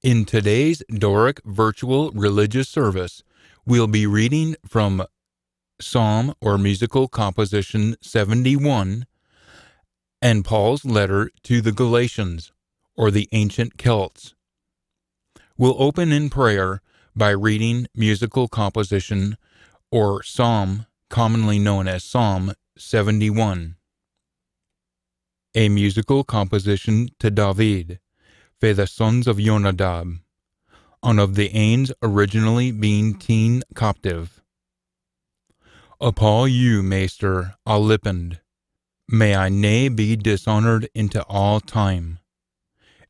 In today's Doric virtual religious service, we'll be reading from Psalm or Musical Composition 71 and Paul's letter to the Galatians, or the ancient Celts. We'll open in prayer by reading Musical Composition or Psalm, commonly known as Psalm 71. A musical composition to David, for the sons of Jonadab, and of the Ains originally being teen captive. Upon you, Meester, I'll lippend, may I nae be dishonored into all time.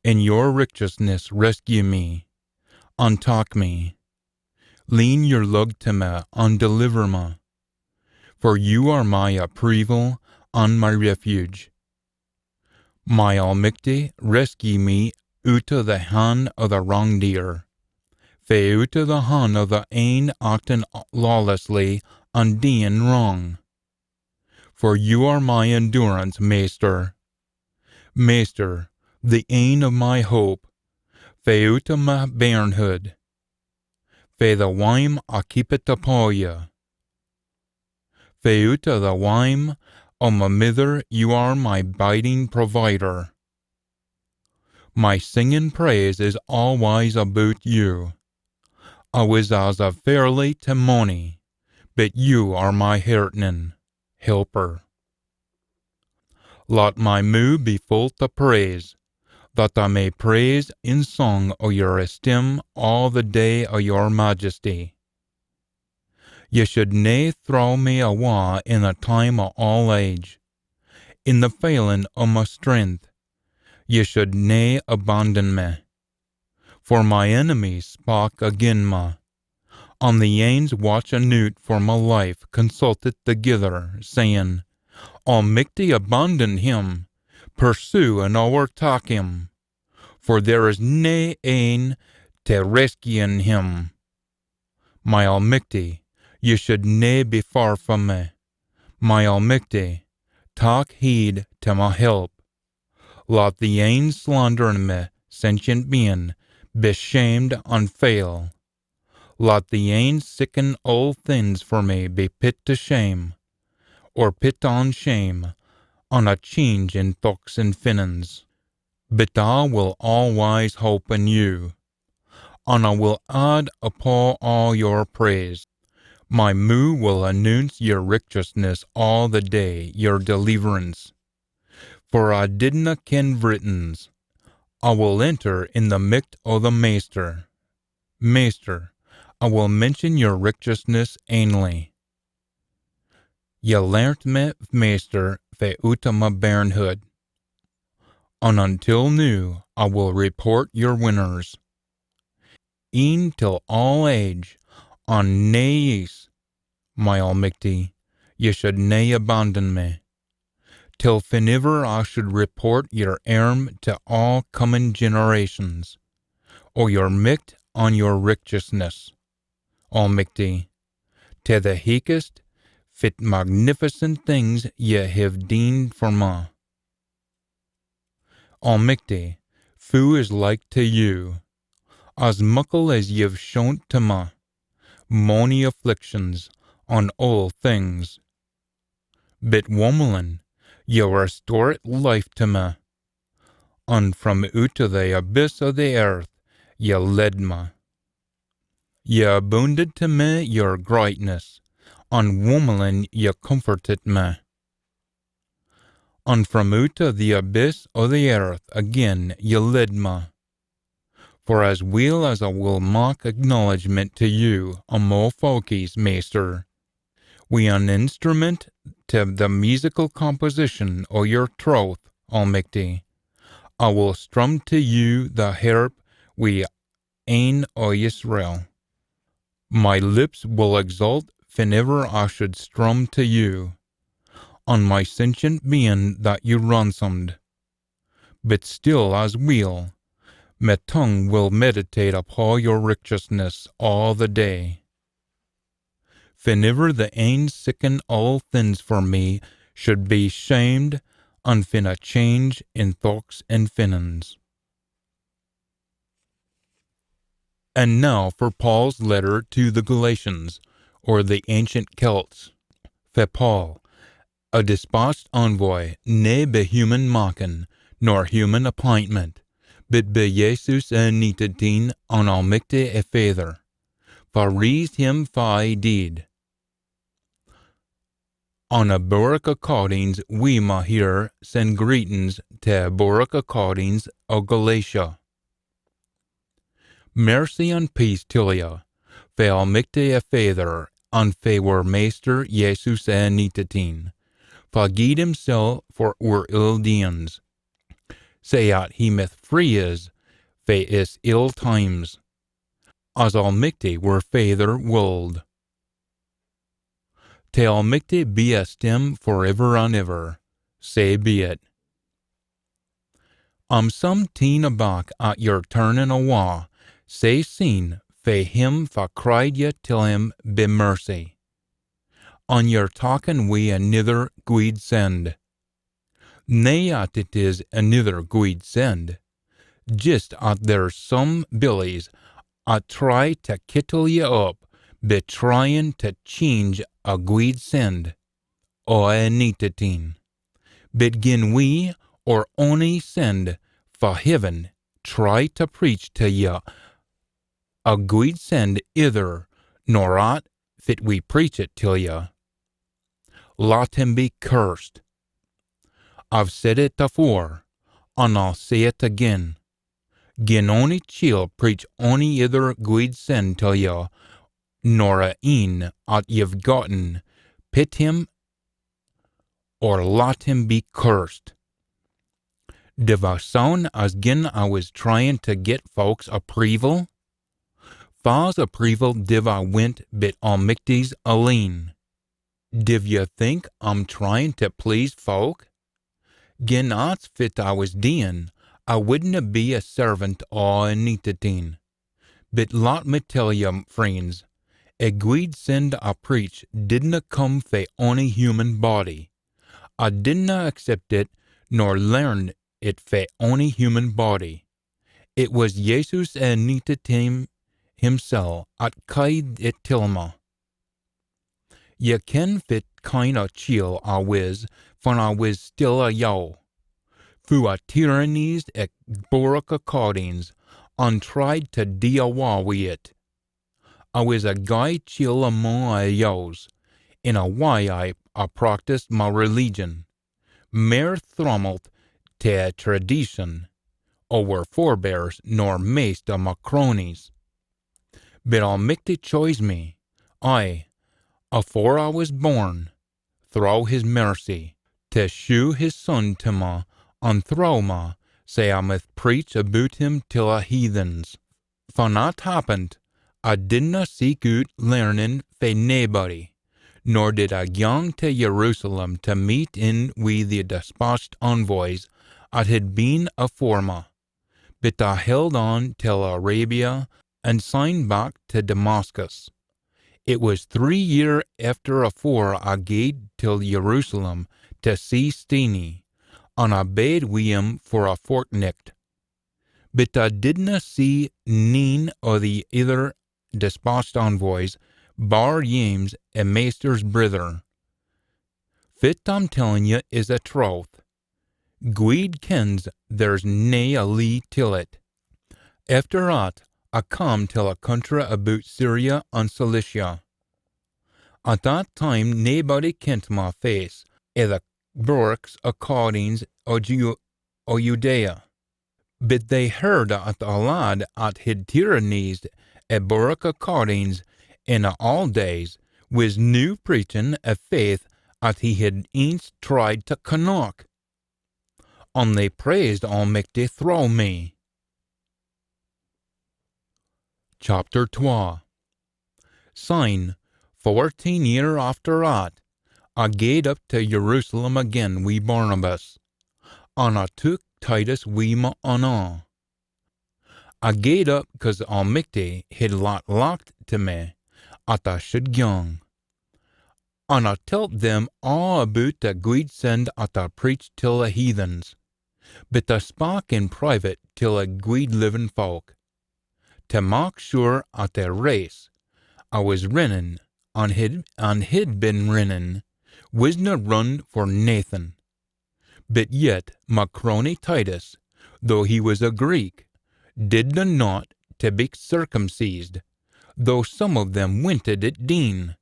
In your righteousness rescue me, untalk me, lean your lug to me, and deliver me. For you are my approval and my refuge. My Almighty, rescue me out of the hand of the wrongdoer, fae out of the hand of the ane acting lawlessly and doing wrong. For you are my endurance, Meester. Meester, the ain of my hope, fae out of my bairnhood, fae the whime I keep it upon you. Fae out of the whime of my mither, you are my biding provider. My singing praise is always about you. I was as a fairly timony, but you are my heartening, helper. Let my mood be full to praise, that I may praise in song o' your esteem all the day o' your majesty. Ye should nae throw me awa in the time o' all age, in the failing o' my strength. Ye should nae abandon me. For my enemies spake again me, and the ains watch anoot for my life consulted together, saying, Almighty abandon him, pursue and overtake him, for there is nae ane to rescue him. My Almighty, ye should nae be far from me. My Almighty, take heed to my help. Let the ain slandering me, sentient being, be shamed and fail. Let the ain sicken all things for me be put to shame, or put on shame, on a change in thoughts and feelings. But I will always hope in you, and I will add upon all your praise. My mouth will announce your righteousness all the day, your deliverance. For I didna ken Britons. I will enter in the micht o' the Meester. Meester, I will mention your righteousness ainly. Ye learnt me, Meester, fae out of my bairnhood, and until now I will report your winners. E'en till all age, and nae use, my Almighty, ye should nae abandon me, till whenever I should report your erm to all coming generations, or your micht on your righteousness, Almighty, to the highest, fit magnificent things ye have done for me. Almighty, who is like to you, as muckle as ye've shown to me, mony afflictions on all things. But woman, ye restored life to me, and from out of the abyss of the earth ye led me. Ye abounded to me your greatness, and woman ye comforted me. And from out of the abyss of the earth again ye led me. For as well as I will make acknowledgment to you among folkies, Meester, we an instrument to the musical composition of your troth, Almighty, I will strum to you the harp we ain o' Israel. My lips will exult whenever I should strum to you, on my sentient being that you ransomed. But still as well, my tongue will meditate upon your righteousness all the day. Whenever the ain sicken all things for me should be shamed, and fin a change in thoughts and feelings. And now for Paul's letter to the Galatians, or the ancient Celts. For Paul, a dispatched envoy, ne be human maken, nor human appointment, but be Jesus nitadin an almicte e Father, for reased him fi deed. On a Doric accordings we ma here send greetings to Doric accordings of Galatia. Mercy and peace till ya, fe almicte e Father, and fe wor meester Jesus nitadin. Vergiet himself for oor ill deens. Sayat he met free is, fe is ill times. As almicte were Father wold. Te almicte be a stem forever and ever. Say be it. Some teen aback at your turning awa. Say seen, fe him fa cried ye till him be mercy. On your talking we anither guid send. Nay at it is anither guid send. Just at there's some billies at try to kittle ye up, be tryin' to change a guid send. O a nitatin. But gin we, or ony send, for heaven, try to preach to ye a guid send either, nor aught fit we preach it till ye. Let him be cursed. I've said it afore, and I'll say it again. Gin ony chiel preach ony either guid send till ye, nor a een at ye've gotten, pit him, or let him be cursed. Div I sound as gin I was trying to get folks approval? Fa's approval div I went bit almictes aleen. Div ye think I'm trying to please folk? Gin odds fit I was dean, I wouldn't be a servant or a nitatin. But let me tell ye, friends, a guid send I preach didn't come fa ony human body. I didn't accept it nor learn it fa ony human body. It was Jesus and nitatin himself at kaid it tilma. Ye ken fit kind o' chiel I was, when I was still a yow. Fu a tyrannies at Doric accordings, and tried to de-awa wi it. I was a guy chiel among a yows, in a way I practiced my religion. Mere thrummelt te tradition, over forebears nor maist of my cronies. But almicte chose me, I, afore I was born, through his mercy, to shew his son to ma, and through ma, say I must preach about him till a heathens. When that happened, I didna seek out learning fae nobody, nor did I gang to Jerusalem to meet in wi the dispatched envoys that had been afore ma, but I held on till Arabia and signed back to Damascus. It was 3 year after afore I gaed till Jerusalem to see Steenie, and I bade wi him for a fortnicht. But I didna see none o' the other dispatched envoys, bar James, a maester's brither. Fit I'm telling ye is a troth. Guid kens there's nae a lee till it. After that, I come till a country about Syria and Cilicia. At that time nobody kent my face, i' the Dorics accordings o Judea. But they heard at a lad at had tyrannized a Doric accordings in all days, was new preaching a faith at he had eens tried to knock. And they praised Almighty through me. Chapter 2. Sign, 14 year after that, I gaed up to Jerusalem again wi Barnabas, and I took Titus wi ma anna. I gaed up 'cause Almighty had locked to me, at I should gang. And I told them all about the guid send at I preached till the heathens, but I spak in private till a guid living folk. to make sure at the race I was running, and had been running, was not run for Nathan. But yet my crony Titus, though he was a Greek, did not to be circumcised, though some of them winted at Dean.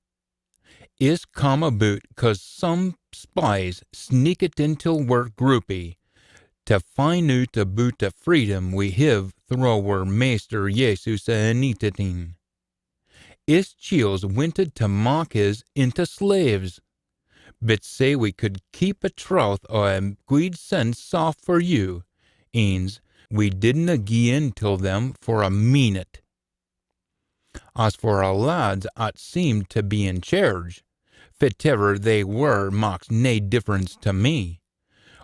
Is come about 'cause some spies sneak it into our groupie, to find out about the freedom we have through our Master Jesus Anitatin. Is chills winted to mock us into slaves, but say we could keep a troth o' a good sense soft for you, ains we didn't gie in till them for a minute. As for our lads 'at seemed to be in charge, fitever they were makes nae difference to me.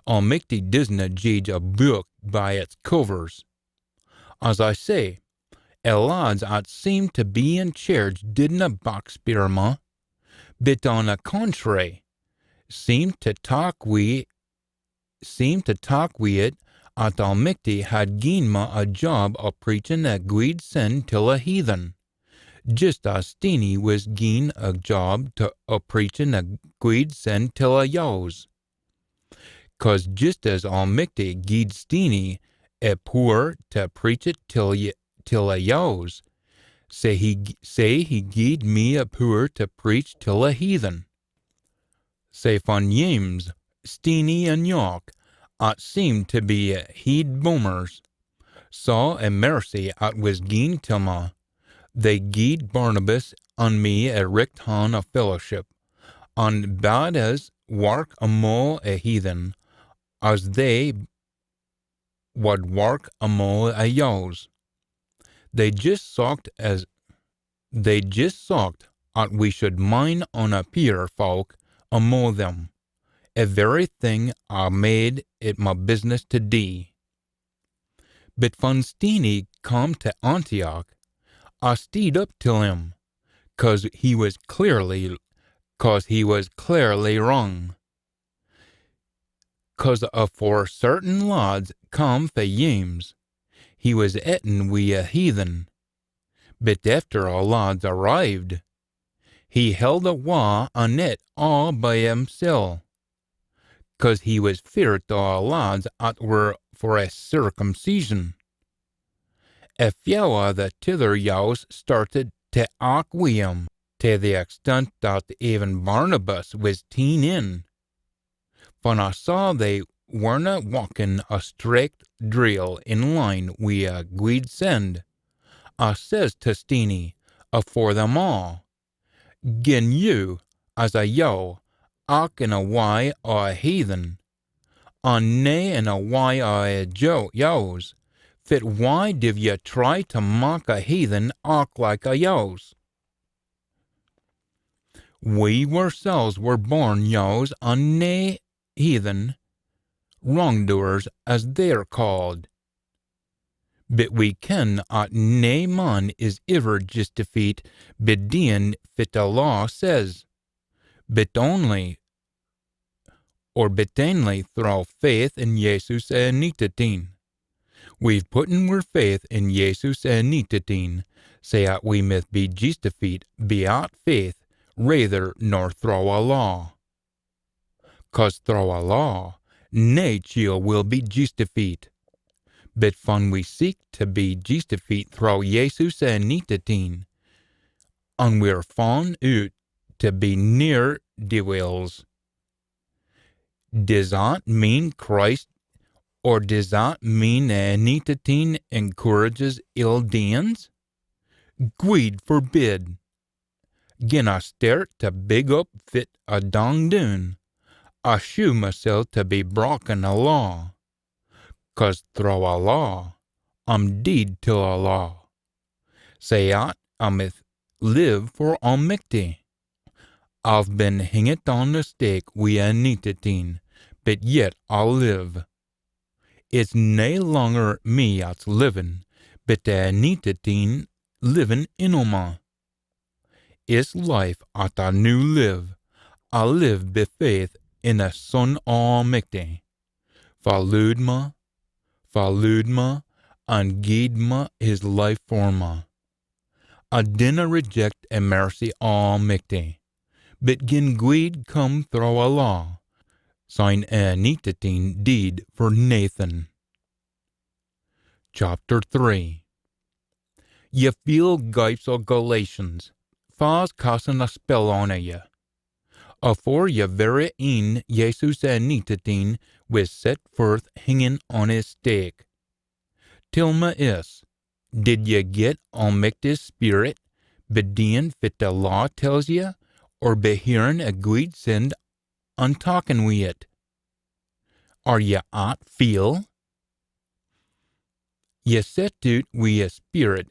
Almighty doesna judge a book by its covers. As I say, a lads 'at seemed to be in charge didna backspear me, but on the contrary, seemed to talk wi' it at Almighty had gi'n me a job o' preaching a guid sin till a heathen, just as Steenie was gi'n a job o' preaching a guid sin till a yows. 'Cause just as Almighty gied Steenie a poor to preach it till a yows, say he gied me a poor to preach till a heathen. Say von James, Steenie and York, at seemed to be heed boomers, saw a mercy at was gi'n till me. They gied Barnabas and me a richt hand of fellowship, and bad as work amo a heathen, as they would work amo a yows. They just socked at we should mind on a peer folk amo them, a very thing I made it my business to do. But when Steenie come to Antioch, I steed up till him, 'cause he was clearly wrong. 'Cause afore certain lads come for James, he was eaten wi' a heathen. But after all lads arrived, he held a wa on it all by himself, 'cause he was feared all lads 'at were for a circumcision. A few of the tither yows started to arc wi' him, to the extent that even Barnabas was teen in. When I saw they werena walking a strict drill in line wi' a guid send, I says to Steenie, afore them all, gin you, as a yow, arc in a way o' a heathen, and nae in a way o' a yows, fit why div ye try to mock a heathen arc like a yows? We ourselves were born yows and nae heathen, wrongdoers as they're called. But we ken at nae man is ever justified bedien fit the law says, but only through faith in Jesus Anitatin. We've put in our faith in Jesus Anitatin, say that we must be justified beyond faith rather nor through a law. 'Cause through a law, nae chiel will be justified. But when we seek to be justified through Jesus Anitatin, and we're found out to be near the wills, does that mean Christ, or does that mean Anitatin encourages ill deeds? Guid forbid. Gin I start to big up fit a dong doon, I shew myself to be broken a law. 'Cause through a law, I'm deed to a law. Say I must live for Almighty. I've been hinged on the stake wi' Anitatin, but yet I'll live. It's nae longer me that's living, but the Anitatin living in me. It's life at I new live. I live by faith in the Son Almighty. Verloed me, and gied me his life for me. I dinna reject a mercy almighty, but gin guid come through a law, sign a neetateen deed for Nathan. Chapter 3. Ye feel gipes o' Galatians, fas casting a spell on ye. Afore ye very een Jesus a neetateen was set forth hanging on his stake. Till me is, did ye get Almighty's Spirit, bedien fit the law tells ye, or be hearing a guid send on talking wi it? Are ye at feel? Ye set out wi a spirit,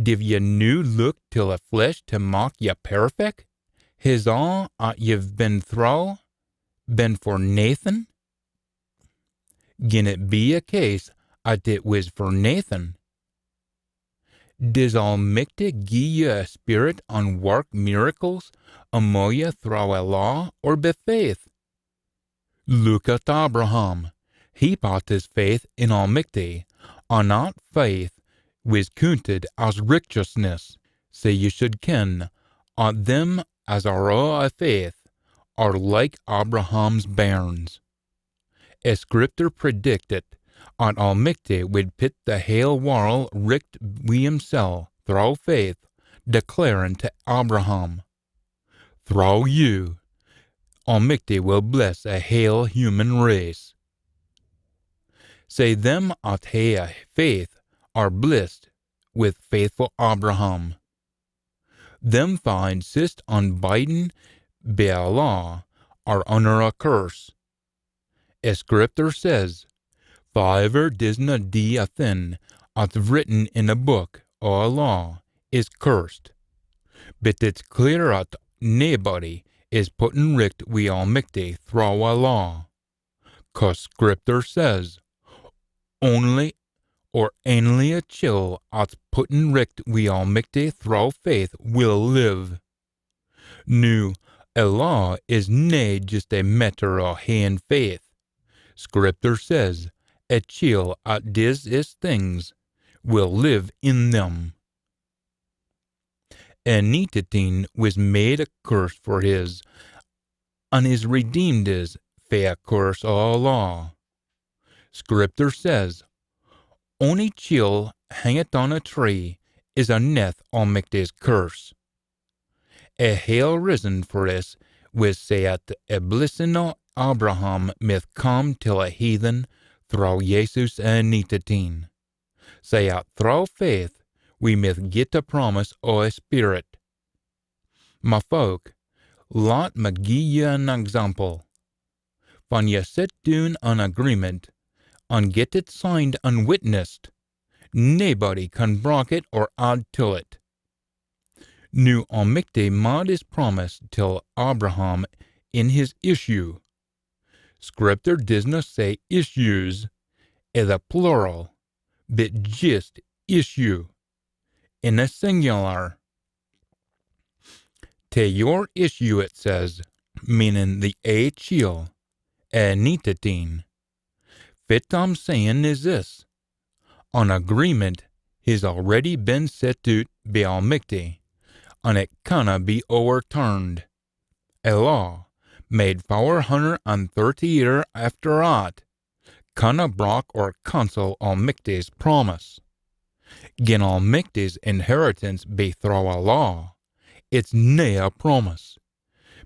div ye new look till a flesh to mock ye perfect? His all at ye've been through, been for Nathan? Gin it be a case at it was for Nathan, does Almighty gie ye a spirit on work miracles amo ye through a law or be faith? Look at Abraham. He put his faith in Almighty, and not faith was counted as righteousness. Say ye should ken, at them as are a faith are like Abraham's bairns. A scripture predicted, and Almighty would pit the hale world richt wi himself through faith, declaring to Abraham, through you, Almighty will bless a hale human race. Say them at hae a faith are blessed with faithful Abraham. Them fa insist on biding by a law are under a curse. A scripture says, "Whoever disna do a thing at's written in a book o' a law is cursed." But it's clear that nobody is putting richt wi Almighty through a law. 'Cause scripture says, only a chill at's putting richt wi Almighty through faith will live. Nu, a law is nae just a matter o' haeing faith. Scripture says, a chill at dis is things will live in them. A neetateen was made a curse for his, and is redeemed is fae a curse o' law. Scripture says, only chill hangeth on a tree is a neth Almighty's curse. A hale reason for this was say at a blessing o' Abraham myth come till a heathen through Jesus a neetateen. Say at through faith we myth get a promise o' a spirit. My folk, let me gie ye an example. When ye sit down an agreement, and get it signed and witnessed, nobody can break it or add to it. Nu Almighty made his promise till Abraham in his issue. Scripture doesn't say issues in a plural, but just issue in a singular. To your issue it says, meaning the a chiel, a neetateen. Fit I'm saying is this, an agreement has already been set out by Almighty, and it canna be overturned. A law, made 430 years after that, canna break or cancel Almighty's promise. Gin Almighty's inheritance be through a law, it's nae a promise,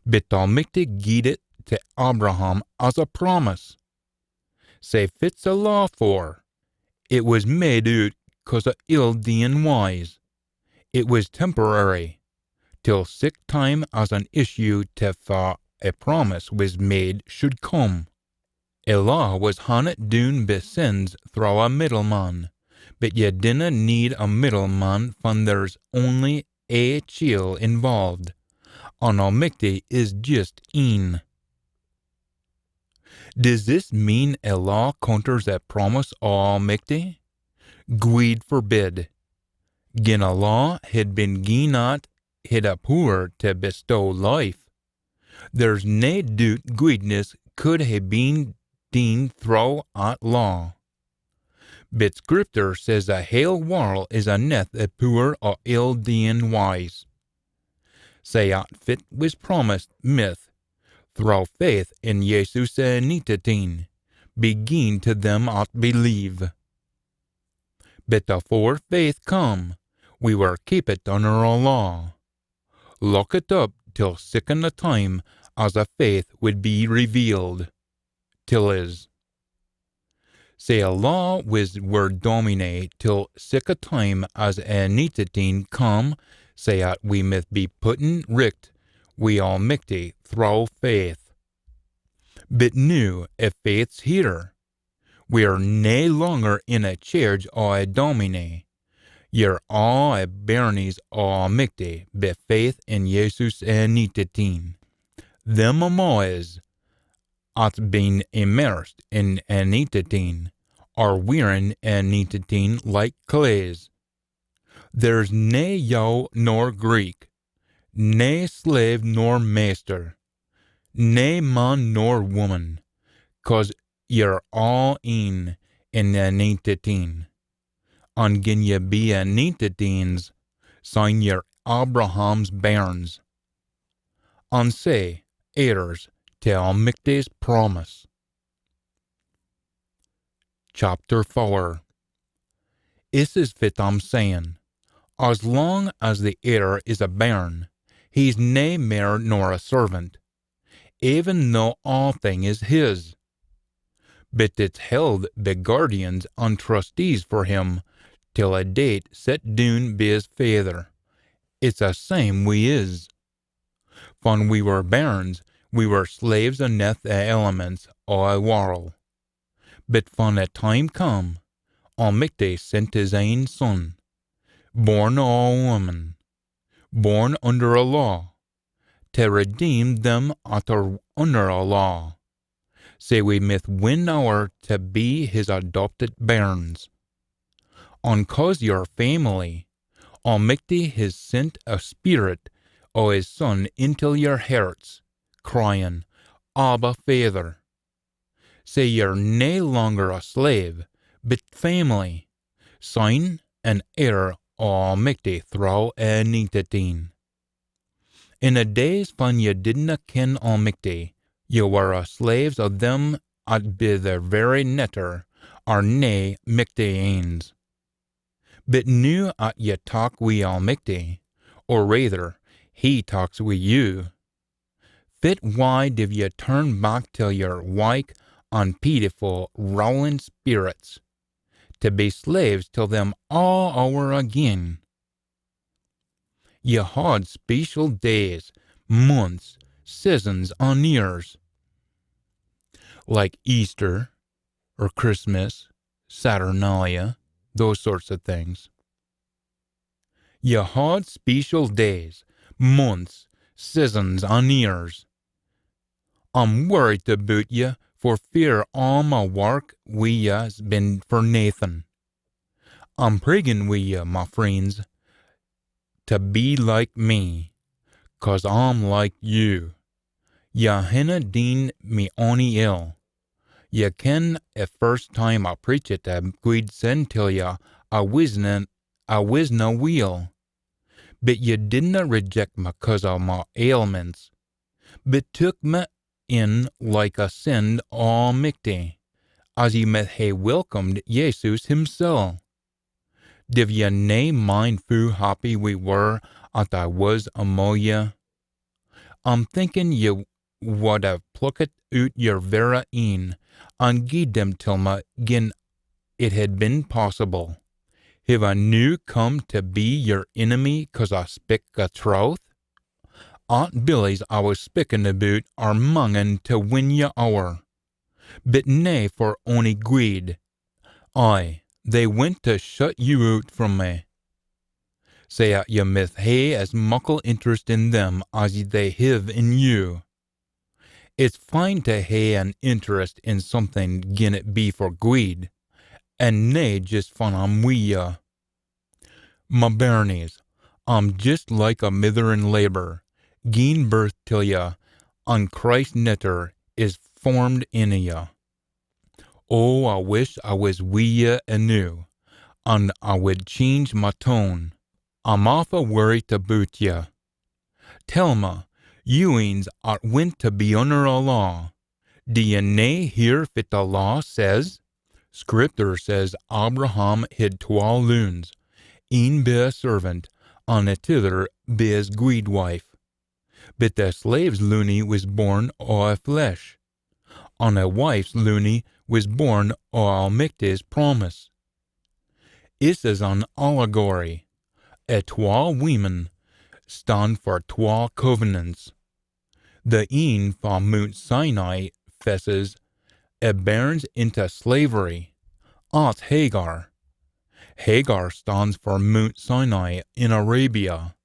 but Almighty gied it to Abraham as a promise. Say fit's a law for, it was made out 'cause of ill-doing wise. It was temporary, till sick time as an issue to fa a promise was made should come. A law was handed down by sins through a middleman, but ye dinna need a middleman when there's only a chiel involved, and Almighty is just een. Does this mean a law counters a promise o' Almighty? Guid forbid. Gin a law had been gi'n at hid a poor to bestow life, there's nae doubt guidness could have been deen through at law. But Scripture says a hale world is a neth a poor or ill dean wise. Say at fit was promised myth, through faith in Jesus nitatin, begin to them at believe. But afore faith come, we were keep it under a law. Lock it up till sicken the time as a faith would be revealed, till is. Say a law was word domine till sick a time as a nitatin come, say at we myth be putten richt, we almighty through faith. But new if faith's here, we are nae longer in a charge or a domine. You're all a bernies almighty, be faith in Jesus nitatin. Them amoes at been immersed in nitatin, are wearing nitatin like clays. There's nae Yao nor Greek, nae slave nor master, nae man nor woman, 'cause you're all in nitatin. And gin ye be nitatins, sign your Abraham's bairns. And say, heirs, to Almighty's promise. Chapter 4. This is fit I'm saying. As long as the heir is a bairn, he's nae mair nor a servant, even though all thing is his. But it's held by guardians and trustees for him, till a date set down by his father. It's a same we is. When we were bairns, we were slaves aneth the elements o' a world. But when a time come, Almighty sent his ain son, born o' a woman, born under a law, to redeem them that are under a law. Say we myth win our to be his adopted bairns. And 'cause your family, Almighty has sent a spirit o' his son into your hearts, crying, Abba, Father. Say you're nae longer a slave, but family, sign an heir o' Almighty through nitatin. In the days when ye didna ken Almighty, ye were a slaves of them at be their very netter are nae michty ains. But new at ye talk wi Almighty, or rather, he talks wi you. Fit why div ye turn back till your wike and pitiful rowling spirits, to be slaves till them all over again? Ye had special days, months, seasons, and years, like Easter, or Christmas, Saturnalia, those sorts of things. Ye had special days, months, seasons, and years. I'm worried about ye for fear all my work wi ye's been for nathan. I'm prigging wi ye, my friends, to be like me, 'cause I'm like you. Ye hinna deen me ony ill. Ye ken the first time I preach it a guid send till ye I wisna weel. But ye didna reject me 'cause of my ailments, but took me in like a send almighty, as ye might hae welcomed Jesus himself. Div ye nae mind fu happy we were at I was amo ye? I'm thinking ye would have plucked out your vera een, and gied them till me gin it had been possible. Have I new come to be your enemy 'cause I speak a truth? Aunt Billy's I was speaking about are mangin' to win ye o'er, but nae for ony greed. Aye, they went to shut you out from me. Say that ye myth hae as muckle interest in them as they have in you. It's fine to hae an interest in something gin it be for greed, and nae just fun I'm wi ye. My bairnies, I'm just like a mither in labour, gien birth till ye, and Christ netter is formed in ye. Oh, I wish I was wi' ye anew, and I would change my tone. I'm awfu' worried aboot ye. Tell me, you ains art went to be under a law. Do ye nae hear fit the law says? Scripture says Abraham had 12 loons, een be a servant, and a tither be his guidwife. But the slave's loony was born o' flesh, and a wife's loony was born o' Almighty's promise. This is an allegory. A 12 women stand for 12 covenants. The een from Mount Sinai fesses it burns into slavery. That's Hagar. Hagar stands for Mount Sinai in Arabia,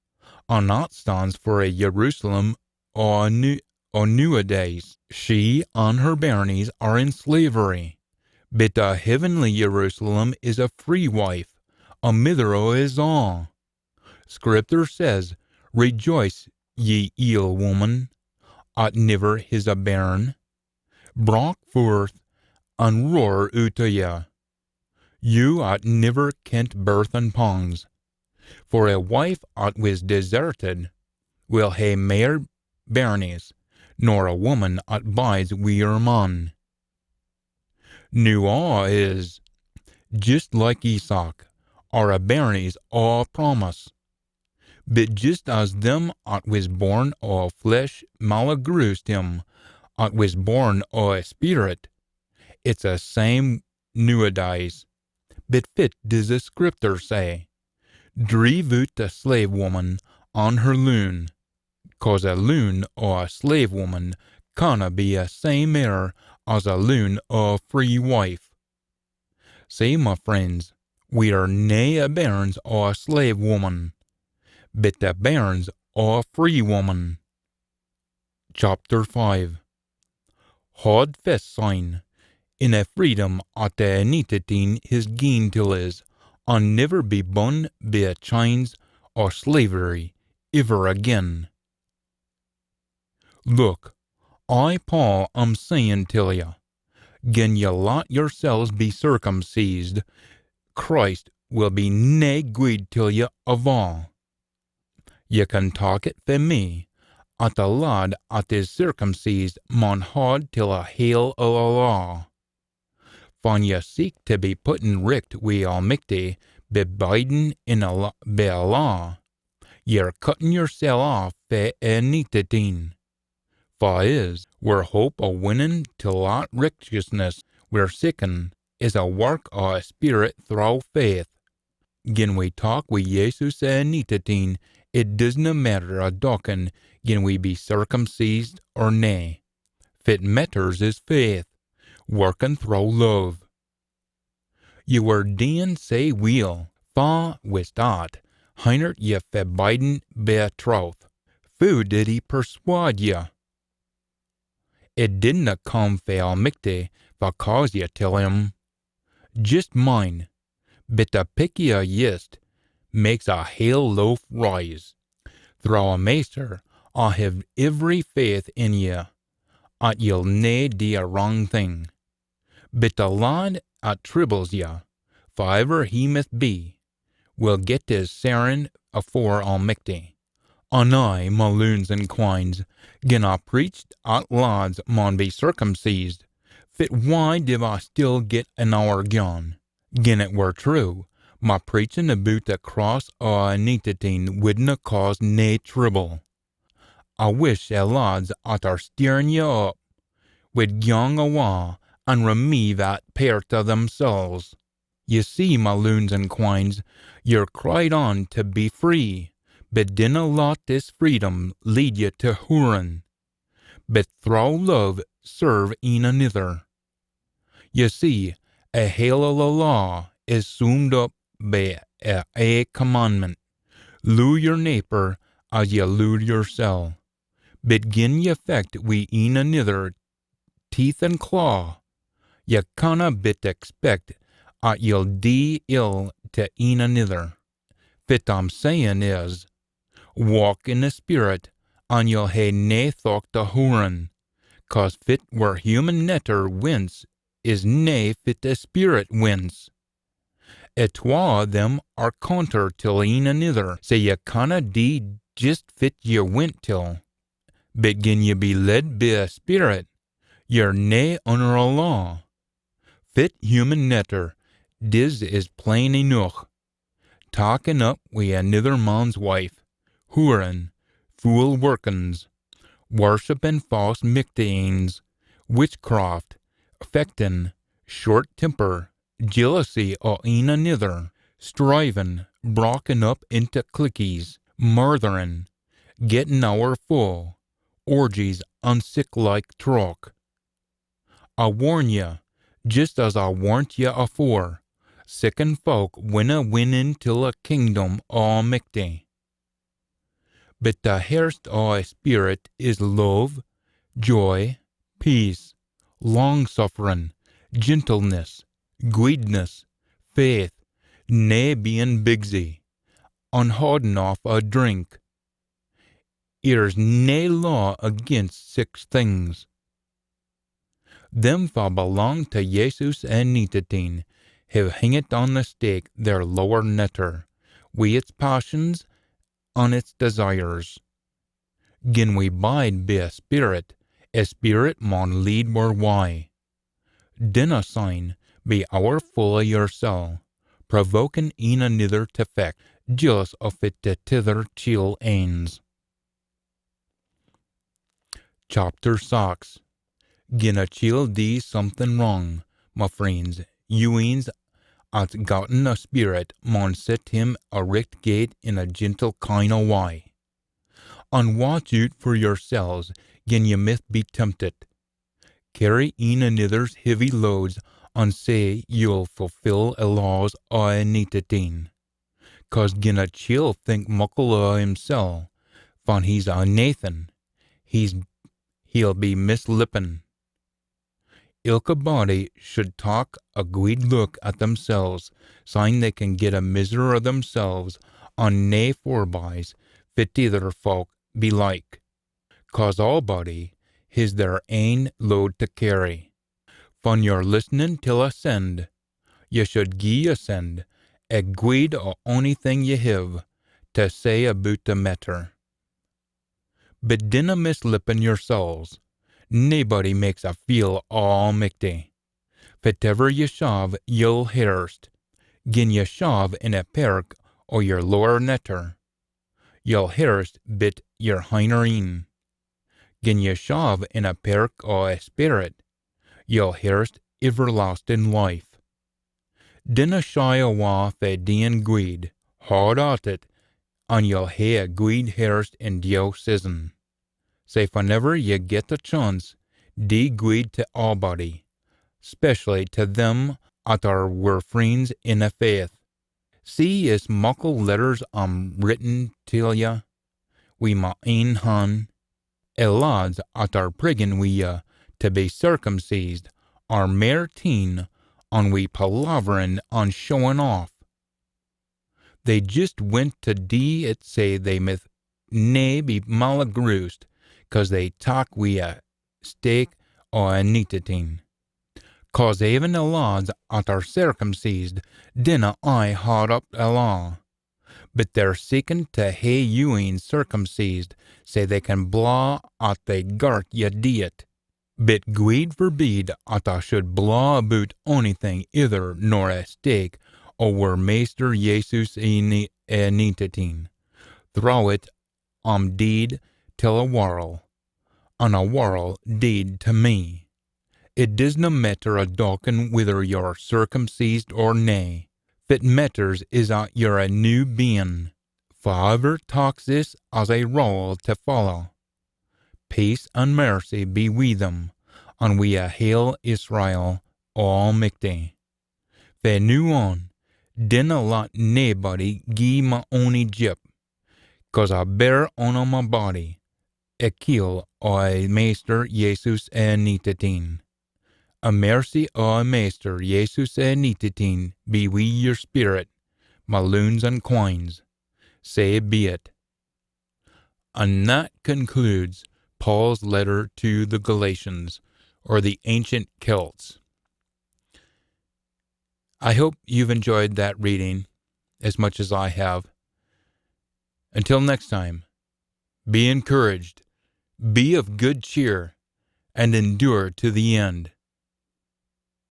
and that stands for a Jerusalem or nowadays. She and her bairnies are in slavery, but the heavenly Jerusalem is a free wife, a mither o' his own. Scripture says, Rejoice, ye ill woman, at never his a bairn. Brought forth and roar out to ye. You at never kent birth and pangs. For a wife at was deserted will hae mair bairnies, nor a woman at bides wi' her man. Now is, just like Isaac, are a bairnies o' promise. But just as them at was born o' flesh malagruised him, at was born o' a spirit, it's a same nowadays. But fit does the scripture say, Drive out the slave woman on her loon, 'cause a loon o' a slave woman canna be a same heir as a loon o' a free wife. Say, my friends, we are nae a bairns o' a slave woman, but the bairns o' a free woman. Chapter 5. Hod fest sign, in a freedom at the anitetine his gain till is, and never be bun be a chains or slavery, ever again. Look, I, Paul, am saying till ya, gin ye let yourselves be circumcised, Christ will be nae good till ye of all. Ye can talk it for me, at the lad at is circumcised maun hod till a hail o' a law. When ye seek to be putten richt wi' Almighty, be biding in a law, ye're cutting yoursel off fae anitetine. For we're hope o' winning to that righteousness we're seeking is a work o' a spirit through faith. Gin we talk wi' Jesus anitetine, it doesna matter a dockin gin we be circumcised or nae. Fit matters is faith, working through love. Ye were dean say weel, fa was that, heinert ye fa biding be troth. Fu did he persuade ye? It didna come fa Almighty, fa cause ye tell him. Just mine, but the picky a yist makes a hale loaf rise. Through a maester, I have every faith in ye, at ye'll nae do a wrong thing. But the lad at tribbles ye, forever he must be, will get his sarin afore Almighty. And I, my loons and quines, gin I preached at lads maun be circumcised, fit why div I still get an hour gone? Gin it were true, my preaching aboot the cross o' anitetine wouldna cause nae trouble. I wish the lads at are steering ye up would gang awa and remove that pair to themselves. Ye see, my loons and quines, you're cried on to be free, but dinna let this freedom lead ye to whoring, but through love serve een anither. Ye see, a hail o' the law is summed up by a commandment, love your neighbour as ye love yoursel. But gin ye fecht wi' een anither teeth and claw, ye canna but expect at ye'll do ill to een anither. Fit I'm saying is, walk in the Spirit, and ye'll hae nae thought to whoring, 'cause fit where human nature wins is nae fit a spirit wins. Et twa them are counter till een anither, so ye canna dee just fit ye went till. But gin ye be led by a spirit, ye're nae under a law. Fit human nature, dis is plain enough. Talking up wi' anither man's wife, whoring, fool workins, worshipping false mictains, witchcraft, affecting, short temper, jealousy o' een anither, striving, broken up into cliquies, murthering, getting our full, orgies unsick-like trock. I warn ye, just as I warned ye afore, siccan folk winna win into a kingdom almighty. But the hairst o' a spirit is love, joy, peace, long-suffering, gentleness, goodness, faith, nae being bigsy, unholding off a drink. There's nae law against six things. Them fa belong to Jesus and Nitateen, have hangit on the stake their lower netter, wi' its passions on its desires. Gin we bide by a spirit maun lead where why. Dinna sign be our full o' YERSEL, provoking een anither to feck, jealous of it to tither chill ains. Chapter 6. Gin a chill dee something wrong, my friends, you'ens at gotten a spirit maun set him a richt gate in a gentle kind o' way. And watch out for yourselves, gin ye myth be tempted. Carry een anither's heavy loads, and say you'll fulfill a laws o' a Nitateen. 'Cause gin a chill think muckle o' himsel, van he's a Nathan, he'll be mislippin'. Ilka body should talk a guid look at themselves, sign they can get a miser o' themselves, on nae forbys, fit either folk be like. 'Cause all body has their ain load to carry. Van you're listening till a send, ye should gie a send, a guid o' onything ye have, to say aboot the matter. But dinna mislippen yourselves. Naebody makes a feel almighty. Fitever ye shove, you'll hairst. Gin ye shove in a perk o' your lower netter, you'll hairst bit your hiner een. Gin ye shove in a perk o' a spirit, you'll hairst everlasting life. Dinna shy awa fae deein guid, hard at it, and you'll hae a guid hairst in due season. Say whenever ye get a chance, dee guid to a'body, specially to them at are were friends in a faith. See is muckle letters written till ya, wi' my ain hand. Lads at are priggin wi' ya to be circumcised, are mair teen, and we palaverin' on showing off. They just went to dee it say they myth nae be malagroosed, 'cause they talk wi' a stake o' a Nitateen. 'Cause even the lads at are circumcised dinna I haud up a law, but they're seeking to hae you'en circumcised, say they can blaw at they gart ye dee it. But guid forbid at I should blaw aboot onything either nor a stake o' were Meester Jesus a Nitateen. Throw it deed till a warl, and a warl deed to me. It disna matter a dockin whether you're circumcised or nae. Fit matters is that you're a new bein'. Father talks this as a rule to follow. Peace and mercy be with them, and we a hail Israel almighty. Fae now on, dinna let naebody gie my ony jip, 'cause I bear on my body a keel o' a Meester Jesus a Nitateen. A mercy o' a Meester Jesus a Nitateen be wi' your spirit, my loons and quines. Say be it. And that concludes Paul's letter to the Galatians, or the ancient Celts. I hope you've enjoyed that reading as much as I have. Until next time, be encouraged, be of good cheer, and endure to the end.